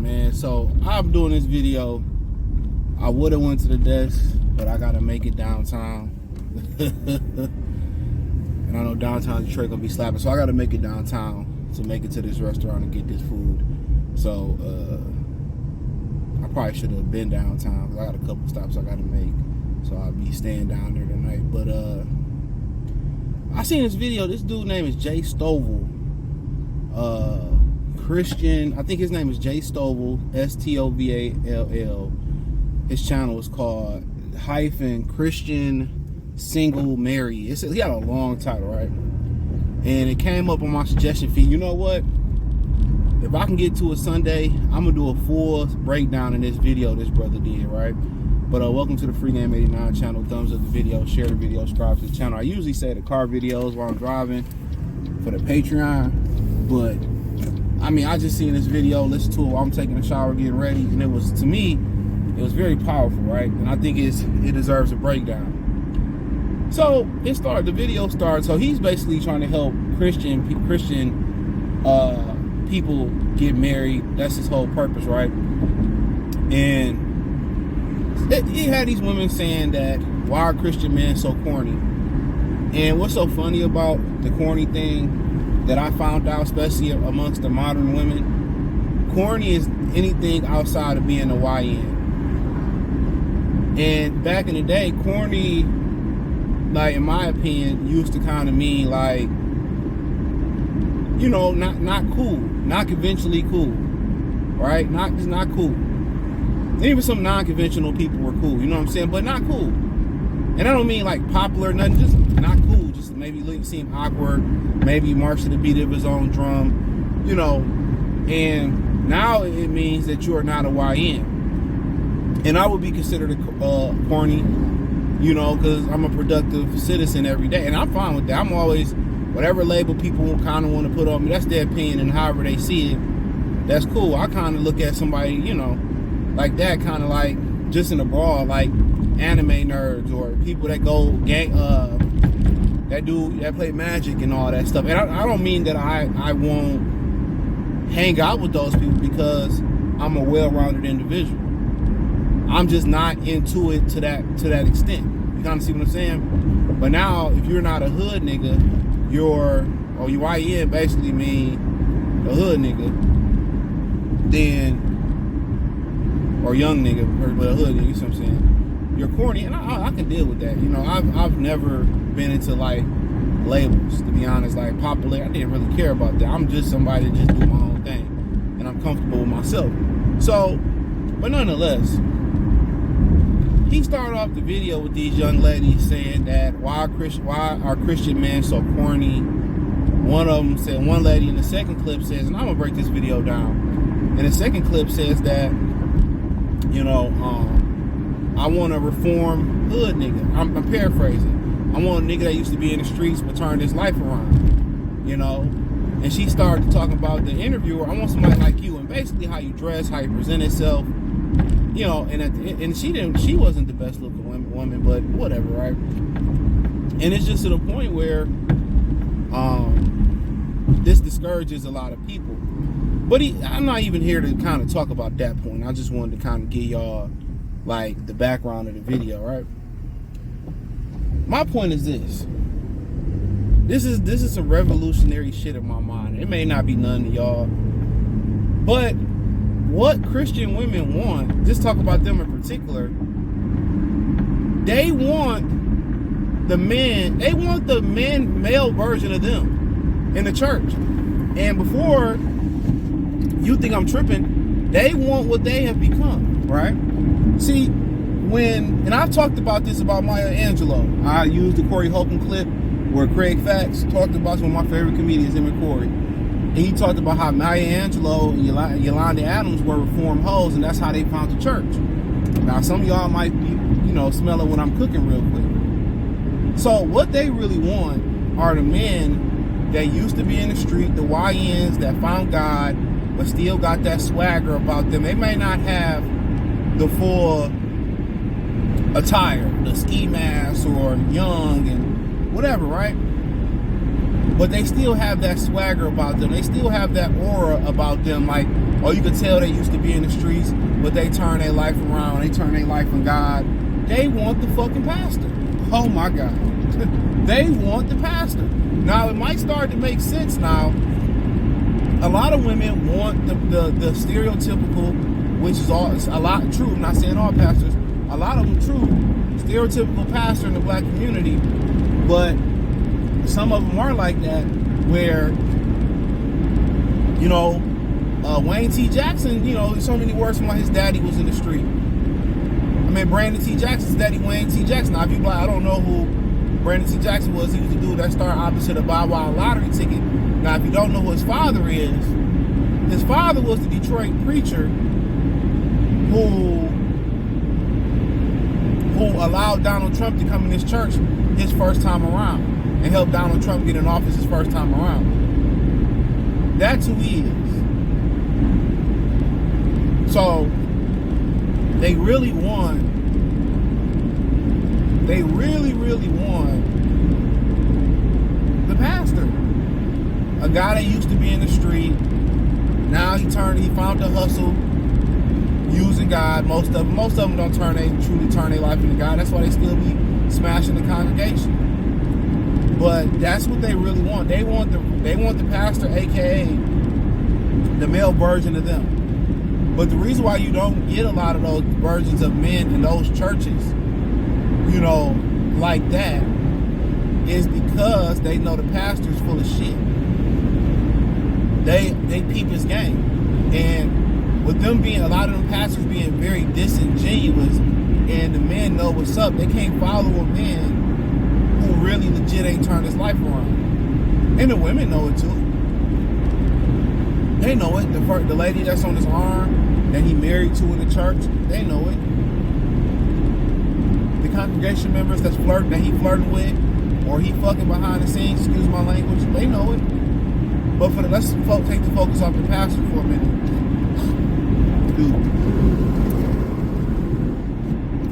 man. So I'm doing this video. I would have went to the desk, but I gotta make it downtown. And I know downtown Detroit gonna be slapping, so I gotta make it downtown to make it to this restaurant and get this food. So I probably should have been downtown because I got a couple stops I gotta make. So I'll be staying down there tonight. But I seen this video. This dude name is Jay Stovall. Christian, I think his name is Jay Stovall, Stovall. His channel is called Christian Single Mary. He got a long title, right? And it came up on my suggestion feed. You know what? If I can get to it Sunday, I'm gonna do a full breakdown in this video this brother did, right? But welcome to the Free Game 89 channel. Thumbs up the video, share the video, subscribe to the channel. I usually say the car videos while I'm driving for the Patreon, but I mean, I just seen this video, listen to it while I'm taking a shower, getting ready, and it was, to me, it was very powerful, right? And I think it deserves a breakdown. So the video started. So he's basically trying to help Christian people get married. That's his whole purpose, right? And he had these women saying that, why are Christian men so corny? And what's so funny about the corny thing that I found out, especially amongst the modern women, corny is anything outside of being a YN. And back in the day, corny, like in my opinion, used to kind of mean like, you know, not cool, not conventionally cool, right? Just not cool. And even some non-conventional people were cool, you know what I'm saying? But not cool. And I don't mean like popular, nothing, just not cool. Just maybe seem awkward. Maybe march to the beat of his own drum, you know. And now it means that you are not a YN. And I would be considered corny, you know, because I'm a productive citizen every day. And I'm fine with that. I'm always, whatever label people kind of want to put on me, that's their opinion, and however they see it, that's cool. I kind of look at somebody, you know, like that, kind of like, just in a broad, like anime nerds or people that go that play Magic and all that stuff. And I don't mean that I won't hang out with those people because I'm a well-rounded individual. I'm just not into it to that extent. You kind of see what I'm saying? But now, if you're not a hood nigga, you YN basically mean a hood nigga, then, or young nigga, but a hood nigga, you see what I'm saying? You're corny, and I can deal with that. You know, I've never been into like labels, to be honest. Like popular, I didn't really care about that. I'm just somebody that just do my own thing, and I'm comfortable with myself. So, but nonetheless, he started off the video with these young ladies saying that why are Christian men so corny? One of them said, one lady in the second clip says, and I'm gonna break this video down. And the second clip says that, you know, I want a reform hood nigga. I'm paraphrasing. I want a nigga that used to be in the streets but turned his life around, you know. And she started talking about the interviewer. I want somebody like you, and basically how you dress, how you present yourself, you know. And she wasn't the best looking woman, but whatever, right? And it's just to the point where this discourages a lot of people. But I'm not even here to kind of talk about that point. I just wanted to kind of give y'all like the background of the video, right? My point is this. This is some revolutionary shit in my mind. It may not be none to y'all, but what Christian women want, just talk about them in particular, they want the male version of them in the church. And before you think I'm tripping, they want what they have become, right? See, and I've talked about this about Maya Angelou. I used the Corey Holcomb clip where Craig Facts talked about some of my favorite comedians, him and Corey. And he talked about how Maya Angelou and Yolanda Adams were reformed hoes, and that's how they found the church. Now, some of y'all might be, you know, smelling what I'm cooking real quick. So what they really want are the men that used to be in the street, the YNs that found God, but still got that swagger about them. They may not have the full attire, the ski mask or young and whatever, right? But they still have that swagger about them. They still have that aura about them. Like or you could tell they used to be in the streets, but they turn their life around, they turn their life on God. They want the fucking pastor. Oh my God. They want the pastor. Now, it might start to make sense now. A lot of women want the stereotypical, which is a lot true. I'm not saying all pastors. A lot of them true. Stereotypical pastor in the black community. But some of them are like that, where, you know, Wayne T. Jackson, you know, so many words from like his daddy was in the street. I mean, Brandon T. Jackson's daddy, Wayne T. Jackson. Now, if you like, I don't know who Brandon T. Jackson was. He was the dude that started opposite of Bow Wow lottery ticket. Now, if you don't know who his father is, his father was the Detroit preacher who allowed Donald Trump to come in his church his first time around and helped Donald Trump get in office his first time around. That's who he is. So they really want the pastor. A guy that used to be in the street, now he found the hustle using God. Most of them don't truly turn their life into God. That's why they still be smashing the congregation. But that's what they really want. They want the pastor, aka the male version of them. But the reason why you don't get a lot of those versions of men in those churches, you know, like that, is because they know the pastor's full of shit. They peep his game. And with them being, a lot of them pastors being very disingenuous, and the men know what's up, they can't follow a man who really legit ain't turned his life around. And the women know it too. They know it. The lady that's on his arm that he married to in the church, they know it. The congregation members that he flirting with, or he fucking behind the scenes, excuse my language, they know it. But let's take the focus off the pastor for a minute. Dude.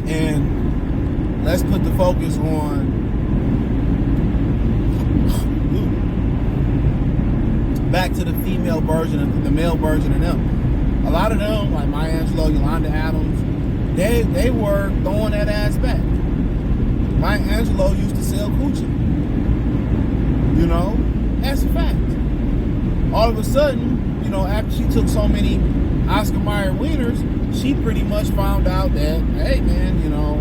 And let's put the focus on back to the female version of the male version of them. A lot of them, like Maya Angelou, Yolanda Adams, they were throwing that ass back. Maya Angelou used to sell coochie. You know, that's a fact. All of a sudden, you know, after she took so many Oscar Mayer wieners, she pretty much found out that, hey man, you know,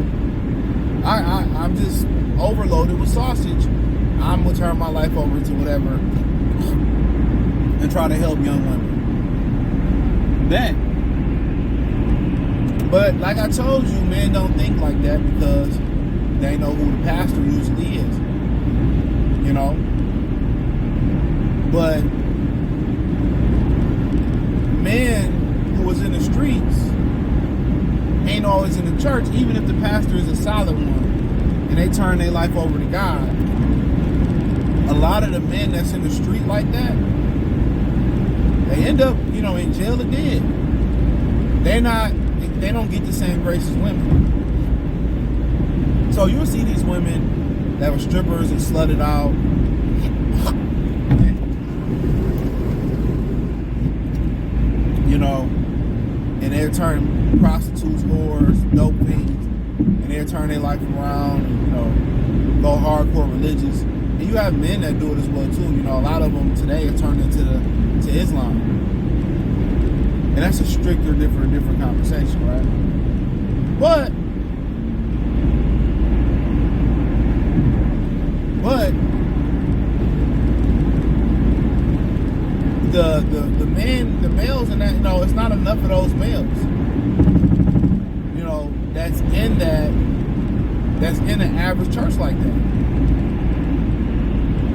I'm just overloaded with sausage. I'm gonna turn my life over into whatever and try to help young women. But like I told you, men don't think like that because they know who the pastor usually is. You know? But men who was in the streets ain't always in the church, even if the pastor is a solid one and they turn their life over to God. A lot of the men that's in the street like that, they end up, you know, in jail or dead. They don't get the same grace as women. So you'll see these women that were strippers and slutted out, you know, and they'll turn prostitutes, whores, dope fiends, and they'll turn their life around and, you know, go hardcore religious. And you have men that do it as well too. You know, a lot of them today have turned into Islam. And that's a stricter, different conversation, right? But the males in that, you know, it's not enough of those males, you know, that's in an average church like that.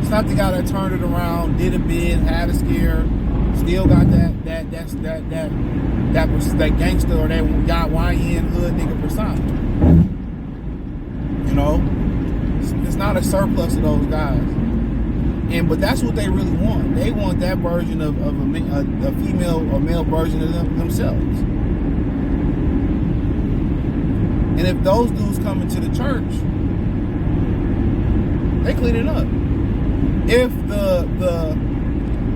It's not the guy that turned it around, did a bid, had a scare, still got that gangster or that YN hood nigga persona. You know, it's not a surplus of those guys. But that's what they really want. They want that version of a female or male version of themselves. And if those dudes come into the church, they clean it up. If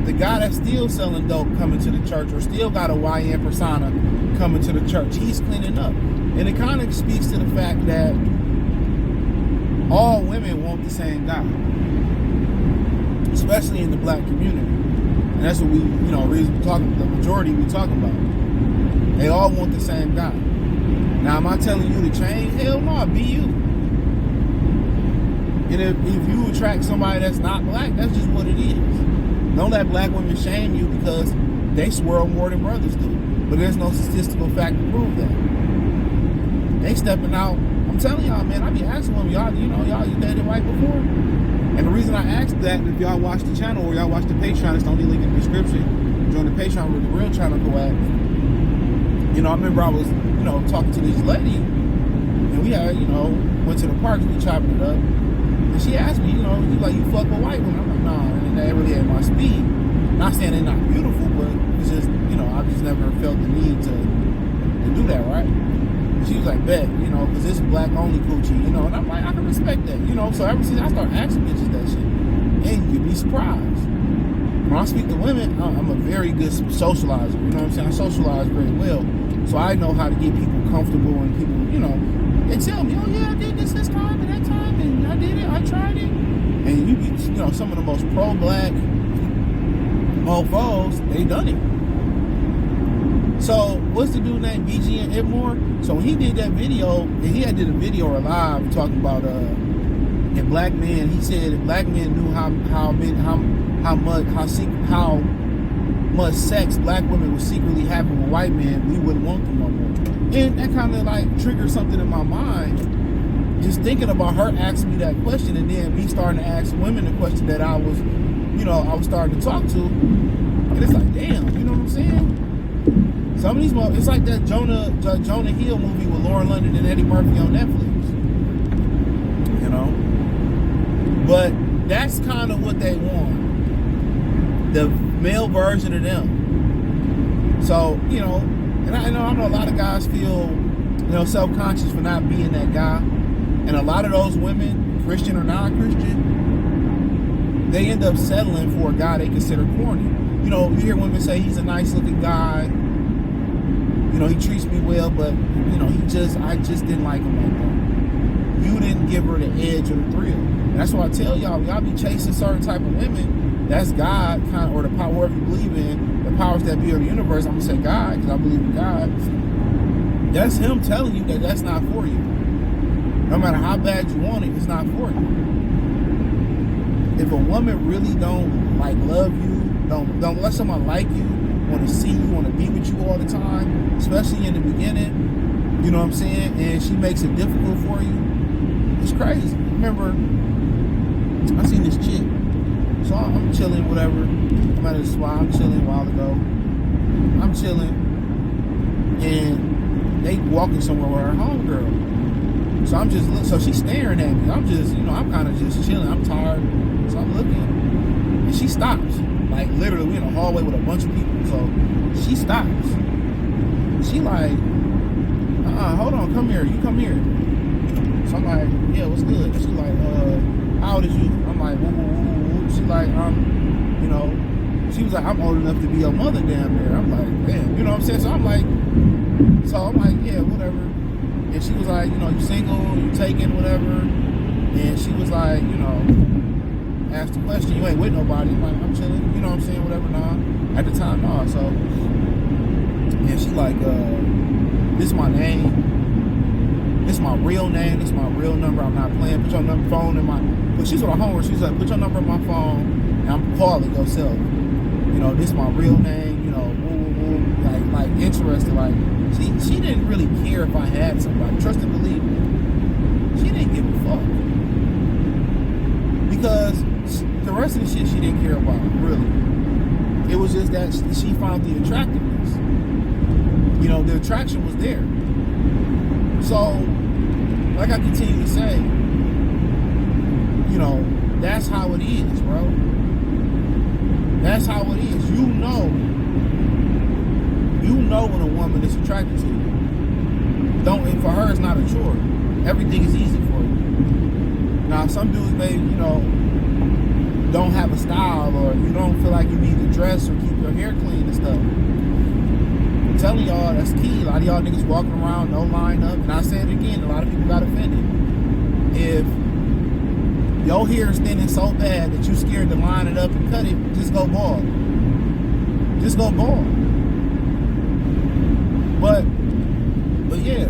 the guy that's still selling dope coming to the church, or still got a YN persona coming to the church, he's cleaning up. And it kind of speaks to the fact that all women want the same guy, especially in the black community. And that's what we, reason we're talking, the majority we talking about. They all want the same guy. Now, am I telling you to change? Hell no, be you. And if you attract somebody that's not black, that's just what it is. Don't let black women shame you because they swirl more than brothers do. But there's no statistical fact to prove that. They stepping out. I'm telling y'all, man, I be asking them, y'all, you dated white before? And the reason I asked that, if y'all watch the channel or y'all watch the Patreon, it's the only link in the description. Join the Patreon where the real channel go at. I remember I was, talking to this lady, and we had, went to the park, we chopping it up. And she asked me, you fuck with white women? I'm like, nah, that really ain't my speed. Not saying they're not beautiful, but it's just, I just never felt the need to do that, right? And she was like, bet, because it's black only coochie, and I'm like, I can respect that, So ever since I started asking bitches that shit, and you'd be surprised. When I speak to women, I'm a very good socializer, you know what I'm saying? I socialize very well, so I know how to get people comfortable, and people, they tell me, oh yeah, I did this time and that time, and I did it, I tried it. And you be, some of the most pro-black mofos, they done it. So, what's the dude named BG and Edmore? So when he did that video, and he had did a video live talking about if black men, he said if black men knew how much sex black women were secretly having with white men, we wouldn't want them no more. And that kind of like triggered something in my mind, just thinking about her asking me that question, and then me starting to ask women the question that I was starting to talk to, and it's like, damn, you know what I'm saying? Some of these, it's like that Jonah Hill movie with Lauren London and Eddie Murphy on Netflix, But that's kind of what they want, the male version of them. So, and I know a lot of guys feel, self-conscious for not being that guy. And a lot of those women, Christian or non-Christian, they end up settling for a guy they consider corny. You hear women say he's a nice-looking guy. He treats me well, but, I just didn't like him like that. You didn't give her the edge or the thrill. And that's why I tell y'all be chasing certain type of women, that's God, or the power, whatever you believe in, the powers that be of the universe. I'm going to say God, because I believe in God. That's him telling you that that's not for you. No matter how bad you want it, it's not for you. If a woman really don't love you, don't let someone like you, want to see you, want to be with you all the time, especially in the beginning, you know what I'm saying, and she makes it difficult for you, it's crazy. Remember, I seen this chick, so I'm chilling, whatever, I'm at a spot, I'm chilling a while ago, I'm chilling, and they walking somewhere with her homegirl. So I'm just, so she's staring at me. I'm just, I'm kind of just chilling. I'm tired. So I'm looking. And she stops. Like, literally, we're in a hallway with a bunch of people. So she stops. She like, hold on, come here. You come here. So I'm like, yeah, what's good? She like, how old is you? I'm like, woo. She like, she was like, I'm old enough to be your mother down there. I'm like, damn, you know what I'm saying? So I'm like, yeah, whatever. And she was like, you single, you taken, whatever. And she was like, asked the question, you ain't with nobody. I'm like, I'm chilling, you know what I'm saying, whatever, nah. At the time, nah. So, and she like, this is my name. This is my real name. This is my real number. I'm not playing. Put your phone in my, but she's with her homework. She's like, put your number in my phone, and I'm calling yourself. This is my real name, like interested, like, she didn't really care if I had somebody. Trust and believe me. She didn't give a fuck. Because the rest of the shit she didn't care about, really. It was just that she found the attractiveness. The attraction was there. So, like I continue to say, that's how it is, bro. That's how it is. You know when a woman is attracted to you. And for her, it's not a chore. Everything is easy for you. Now, some dudes may, don't have a style, or you don't feel like you need to dress or keep your hair clean and stuff. I'm telling y'all, that's key. A lot of y'all niggas walking around, no line up. And I say it again, a lot of people got offended. If your hair is thinning so bad that you scared to line it up and cut it, just go bald. Just go bald. But yeah.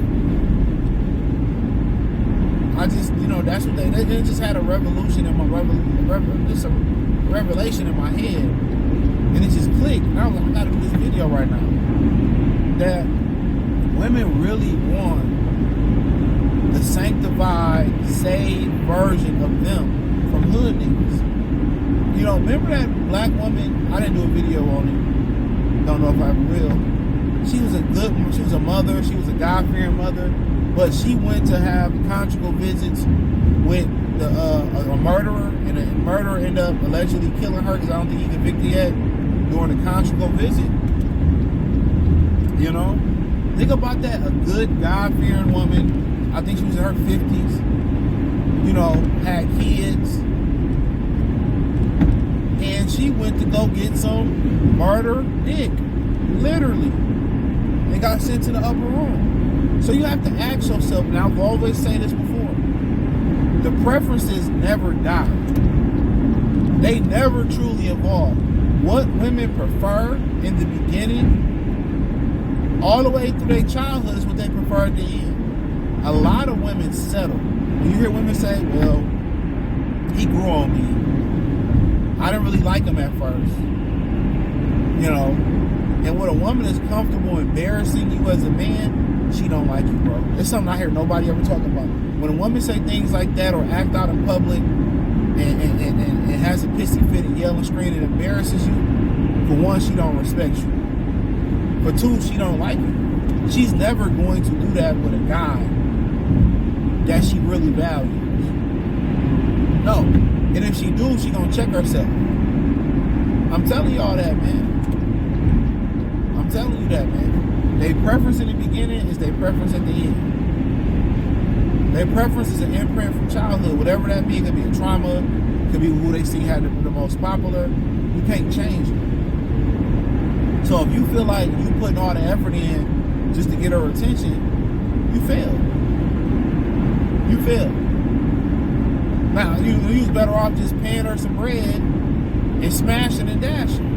I just, that's what they just had a revolution in my just a revelation in my head, and it just clicked. And I was like, I gotta do this video right now. That women really want the sanctified, saved version of them from hood niggas. Remember that black woman? I didn't do a video on it. Don't know if I will. She was a good one. She was a mother. She was a God-fearing mother. But she went to have conjugal visits with a murderer, and the murderer ended up allegedly killing her because I don't think he's convicted yet during the conjugal visit. Think about that. A good, God-fearing woman. I think she was in her 50s. Had kids. And she went to go get some murder dick. Literally. And got sent to the upper room. So you have to ask yourself, and I've always said this before, the preferences never die. They never truly evolve. What women prefer in the beginning, all the way through their childhood, is what they prefer at the end. A lot of women settle. When you hear women say, well, he grew on me. I didn't really like him at first. And when a woman is comfortable embarrassing you as a man, she don't like you, bro. It's something I hear nobody ever talk about. When a woman say things like that or act out in public and has a pissy fit and yell and scream and embarrasses you, for one, she don't respect you. For two, she don't like you. She's never going to do that with a guy that she really values. No. And if she do, she gonna check herself. I'm telling y'all that, man. I'm telling you that, man. Their preference in the beginning is their preference at the end. Their preference is an imprint from childhood. Whatever that means, it could be a trauma, it could be who they see had the most popular. You can't change it. So if you feel like you putting all the effort in just to get her attention, you fail. You fail. Now, you was better off just paying her some bread and smashing and dashing.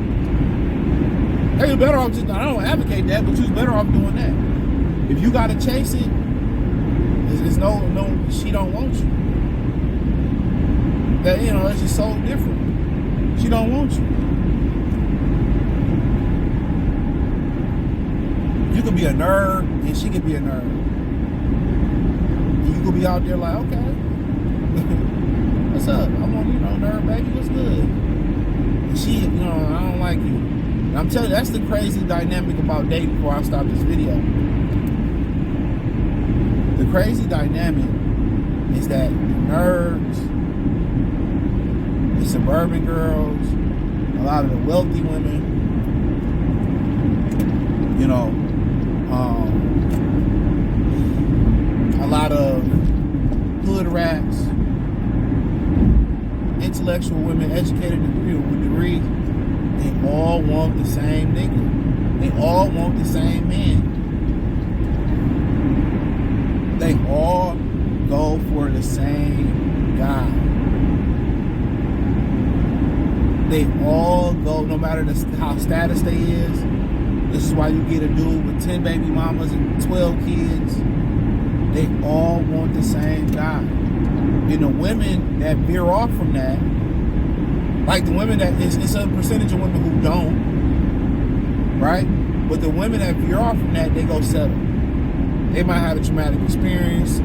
Hey, you better off just, I don't advocate that, but you was better off doing that. If you gotta chase it, it's no, she don't want you. That, it's just so different. She don't want you. You could be a nerd, and she could be a nerd. You could be out there like, okay, what's up? I'm on, nerd, baby, what's good? And she, I don't like you. And I'm telling you, that's the crazy dynamic about dating before I stop this video. The crazy dynamic is that the nerds, the suburban girls, a lot of the wealthy women, a lot of hood rats, intellectual women, educated with degrees, they all want the same nigga. They all want the same man. They all go for the same guy. They all go, no matter how status they is. This is why you get a dude with 10 baby mamas and 12 kids. They all want the same guy. And the women that veer off from that, like the women that, it's a percentage of women who don't, right? But the women that veer off from that, they go settle. They might have a traumatic experience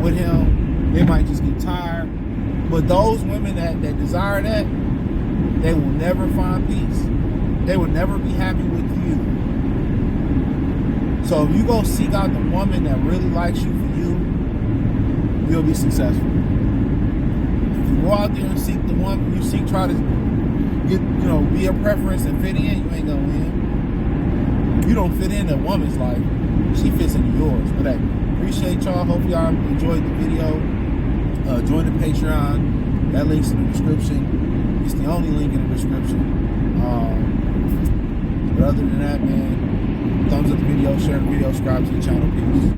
with him. They might just get tired. But those women that desire that, they will never find peace. They will never be happy with you. So if you go seek out the woman that really likes you for you, you'll be successful. If you go out there and seek the one, try to get, be a preference and fit in, you ain't gonna win. You don't fit in a woman's life. She fits into yours. But hey, appreciate y'all. Hope y'all enjoyed the video. Join the Patreon. That link's in the description. It's the only link in the description. But other than that, man, thumbs up the video, share the video, subscribe to the channel. Peace.